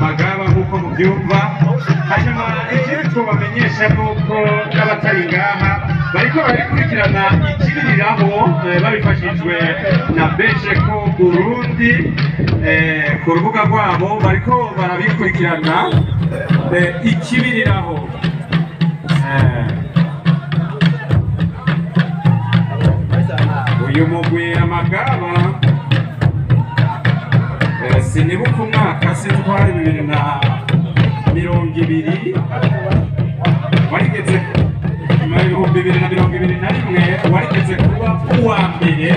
amagaba nk'uko mubyumva. Hanyuma ikindi twabamenyesha nuko n'abatari ngaha bariko barakurikirana ikibiriraho babifashijwe na Bejeko Burundi ku rubuga rwabo bariko barabikurikirana ikibiriraho. Uyu mugwi amagaba sinibuka umwaka sitwari 2020 warigeze mu 2021 warigeze kuba uwa mbere